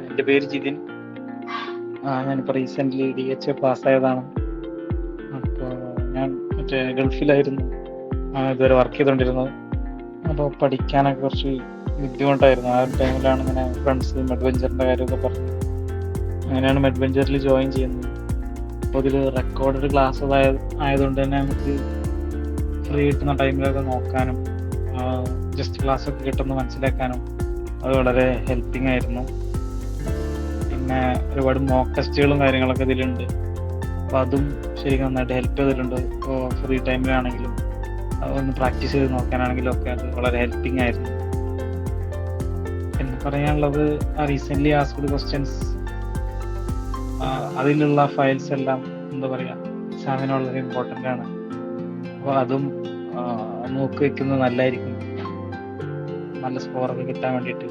എൻ്റെ പേര് ജിതിൻ. ഞാനിപ്പോൾ റീസെൻ്റ്ലി DHA പാസ്സായതാണ്. അപ്പോൾ ഞാൻ ഗൾഫിലായിരുന്നു ഇതുവരെ വർക്ക് ചെയ്തുകൊണ്ടിരുന്നത്. അപ്പോൾ പഠിക്കാനൊക്കെ കുറച്ച് ബുദ്ധിമുട്ടായിരുന്നു. ആ ഒരു ടൈമിലാണ് ഇങ്ങനെ ഫ്രണ്ട്സ് മെഡ്വെഞ്ചറിൻ്റെ കാര്യമൊക്കെ പറഞ്ഞു. അങ്ങനെയാണ് മെഡ്വെഞ്ചറിൽ ജോയിൻ ചെയ്യുന്നത്. അപ്പോൾ ഇതിൽ റെക്കോർഡഡ് ക്ലാസ് ആയതുകൊണ്ട് തന്നെ നമുക്ക് ഫ്രീ കിട്ടുന്ന ടൈമിലൊക്കെ നോക്കാനും ജസ്റ്റ് ക്ലാസ്സൊക്കെ കിട്ടുന്ന മനസ്സിലാക്കാനും അത് വളരെ ഹെൽപ്പിംഗ് ആയിരുന്നു. പിന്നെ ഒരുപാട് മോക്ക് ടെസ്റ്റുകളും കാര്യങ്ങളൊക്കെ ഇതിലുണ്ട്. അപ്പോൾ അതും ശരിക്കും നന്നായിട്ട് ഹെൽപ്പ് ചെയ്തിട്ടുണ്ട്. ഇപ്പോൾ ഫ്രീ ടൈമിലാണെങ്കിലും ഒന്ന് പ്രാക്ടീസ് ചെയ്ത് നോക്കാനാണെങ്കിലും ഒക്കെ അത് വളരെ ഹെൽപ്പിംഗ് ആയിരുന്നു. പിന്നെ പറയാനുള്ളത് റീസെൻ്റ്ലി ആസ്ക്ഡ് ക്വസ്റ്റ്യൻസ്, അതിലുള്ള ഫയൽസ് എല്ലാം എന്താ പറയുക എക്സാമിന് വളരെ ഇമ്പോർട്ടൻ്റ് ആണ്. അപ്പോൾ അതും നോക്കി വെക്കുന്നത് നല്ലതായിരിക്കും, നല്ല സ്കോറൊക്കെ കിട്ടാൻ വേണ്ടിയിട്ട്.